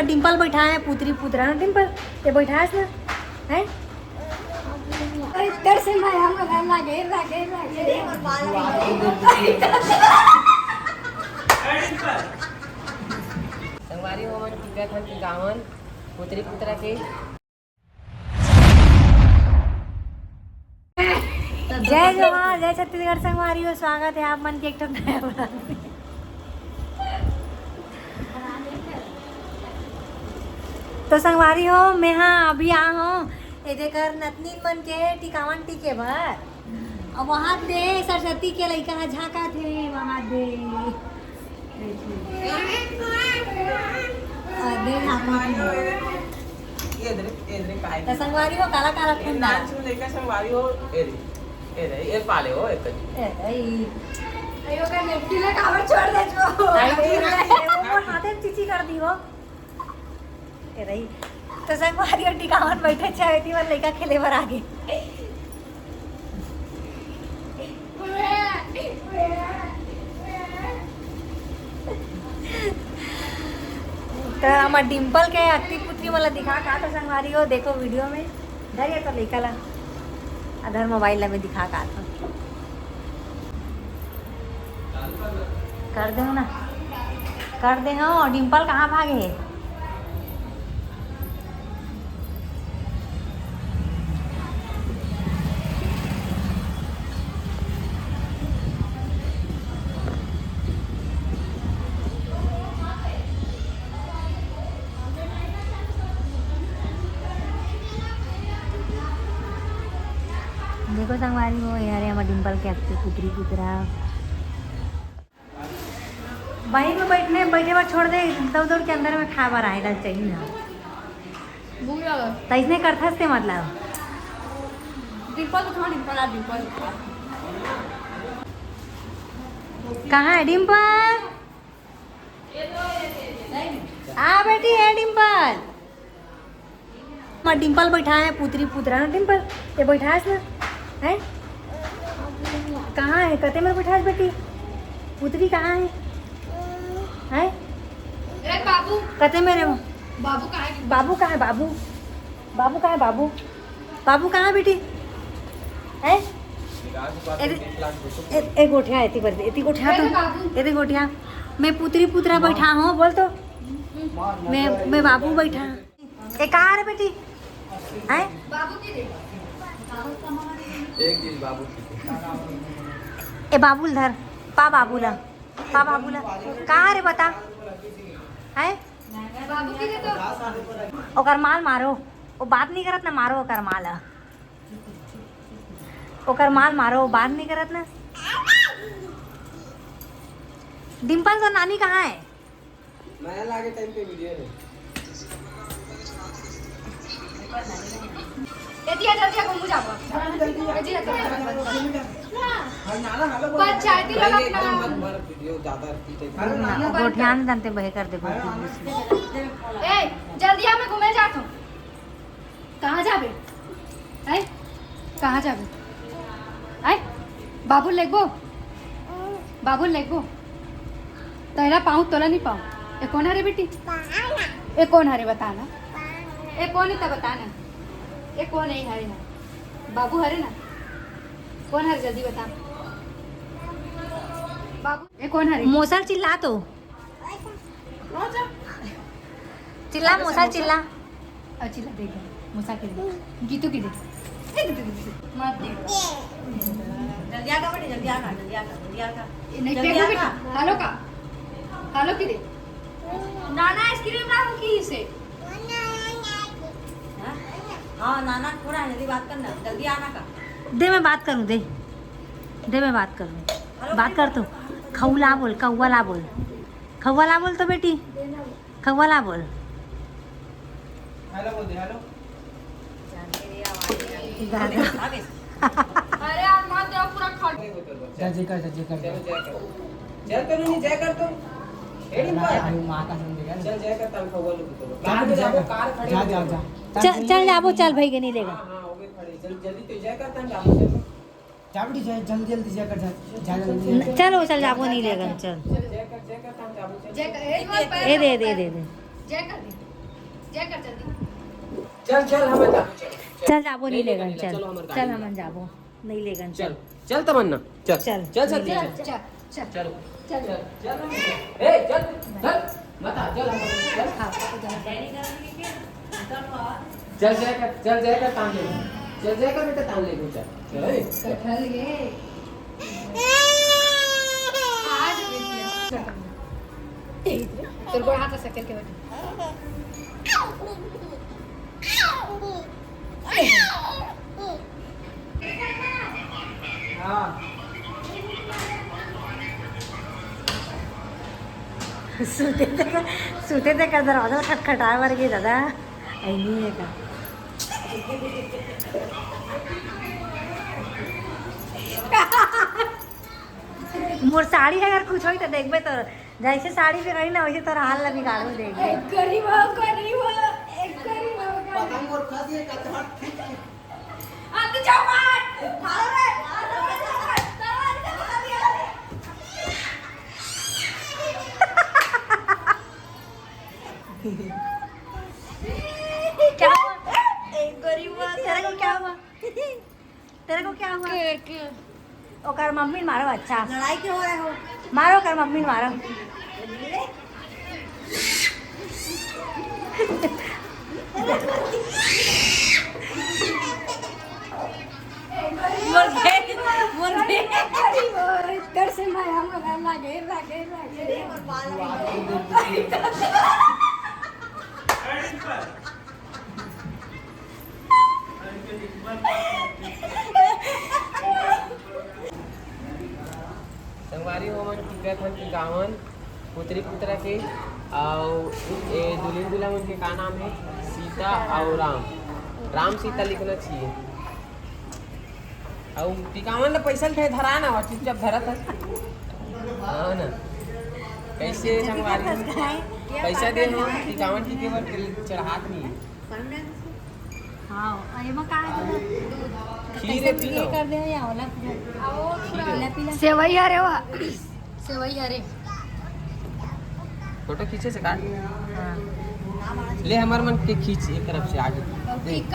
डिम्पल बैठा है, पुत्री पुत्रा ना डिम्पल ये बैठा है ना है इधर से मैं हम लगे संगवारी होवन टिकट हन गावन पुत्री पुत्रा के जय जवान जय छत्तीसगढ़। संगवारी हो स्वागत है आप मन के एक ठो नया ब्लॉग में। तो संगवारी हो मैं हाँ अभी आ हूँ ये देकर नतनी मन के टिकावन टिके भर और वहाँ दे सरस्वती के लड़का झाका थे वहाँ दे तो संगवारी हो काला काला फंदा लेकर संगवारी हो ए पाले हो एक अयो का नेटी ले कावर छोड़ दे जो वो हाथे चिची कर दी हो ए रही तो संगवारी और टिकावन बैठे चाहे थी और लड़का खेले बर आगे तो हमार डिम्पल के अक्ति पुत्री मला दिखा का तो संगवारी हो देखो वीडियो में धरिए तो लड़का ला अधर मोबाइल ला में दिखा का था कर दे ना कर दे हो डिम्पल कहाँ भागे है देखो संगवारी हो यार हमारे डिम्पल के अक्ति पुत्री पुत्रा वहीं पे बैठे बार छोड़ दे दौड़ के अंदर में खा बार आएगा चाहिए ना तो इसने करता से मतलब डिम्पल तो डिम्पल डिम्पल कहाँ है डिम्पल आ बेटी है डिम्पल डिम्पल बैठा है पुत्री पुत्रा ना डिम्पल ये बैठा है ना है कहाँ है कते में बैठा है बेटी पुत्री कहाँ है अरे बाबू कते मेरे बाबू कहाँ है? बाबू कहाँ है बाबू बाबू कहाँ है बाबू बाबू कहाँ है बेटी है एक गोठिया एती गोठिया तो एती गोठिया मैं पुत्री पुत्रा बैठा हूँ बोल तो मैं बाबू बैठा ए कहाँ है बेटी है बाबू की दे एक दिन बाबू ए बाबूल धर पा बाबूला कहाँ रे बता है बाबू की दे तो ओकर माल मारो वो बात नहीं करत ना मारो ओकर माल मारो वो बात नहीं करत ना डिम्पल तो नानी कहाँ है नया लागे टाइम पे वीडियो है एतिया जल्दी घूम जाओ जल्दी बस चाय दी लगा अपना वीडियो ज्यादा वो ध्यान जानते बहे कर दे ए जल्दी आ मैं घूमे जात हूं कहां जाबे हैं कहां जाबे हैं बाबू लेगो तेरा पाऊं तोला नहीं पाऊं ए कौन है रे बेटी ए कौन है रे बताना ए कौन है तब बताना ये कौन है हरे ना बाबू हरे ना कौन हरे जल्दी बता बाबू ये कौन हरे मोसल चिल्ला तो चिल्ला मोसल चिल्ला चिल्ला देख मोसा के दे गीतू की दे मत दे जल्दी आका बेटी जल्दी आका नहीं देखो बेटा हेलो की दे नाना आइसक्रीम ना हो की से हाँ नाना थोड़ा जल्दी बात करना जल्दी आना का दे मैं बात करूँ दे मैं बात करूँ बात कर तो खौला बोल कौवाला बोल तो बेटी खौवाला बोल हेलो बोल दे हेलो अरे यार मत दे पूरा खट जय करो नहीं जय कर तुम एडी पर मां का समझेगा चल जय कर तब खवा लो तो जाओ कार खड़ी जा चल जाबो चल भाई के नहीं लेगा हां हो गए खड़ी जल्दी तो जय करता जाओ जाबड़ी जल्दी जय कर जा चलो चल जाबो नहीं लेगा चल जय कर जय कर दे जय कर जा कर जल्दी चल चल हमें जाबो चल चल जाबो नहीं लेगन चल चलो हमर गाड़ी चल ले। हमन जाबो नहीं लेगन चल चल तमन्ना चल चल, चल चल नहीं चल चल चल चल चल चल चल ए चल चल मत आ चल हम चल हाँ चल जाकर तान ले चल जाकर बेटा तान ले चल चल ए, चल कटहल ये आज तेरे को हाथ से कर के बैठ हां सुते ते कर दरवाजा खटखटाय वर गे दादा ऐनी आहे का मोर साड़ी अगर कुछ होई तो देखबे तो जैसे साड़ी पे रही ना वैसे तोरा हाल लगी गाड़ू देखबे एक गरीब एक गरीब पतंग और खा दिए कटहल आते जाओ मत मारो रे क्या हुआ एक गरीब तेरे को क्या हुआ तेरे को क्या हुआ ओकर मम्मी ने मारो अच्छा लड़ाई क्यों हो रहा हो मारो कर मम्मी ने मारो इधर से मैं हम लागे संगवारी हो मन टिकट हन के गावन पुत्री पुत्रा के और ए दुल्हन दुल्हन उनके का नाम है सीता और राम सीता लिखना चाहिए और टिकावन ला पैसा ले धरा ना और चुपचाप धरत है हां ना कैसे संगवारी पैसा दे हो टिकावन टिके पर चढ़ात नहीं हाँ ये मग काय खीर पी लो कर दे या वाला पीला पीला सेवैया रे वा सेवैया रे फोटो खींचे से काट ले हमार मन के खींच एक तरफ से आगे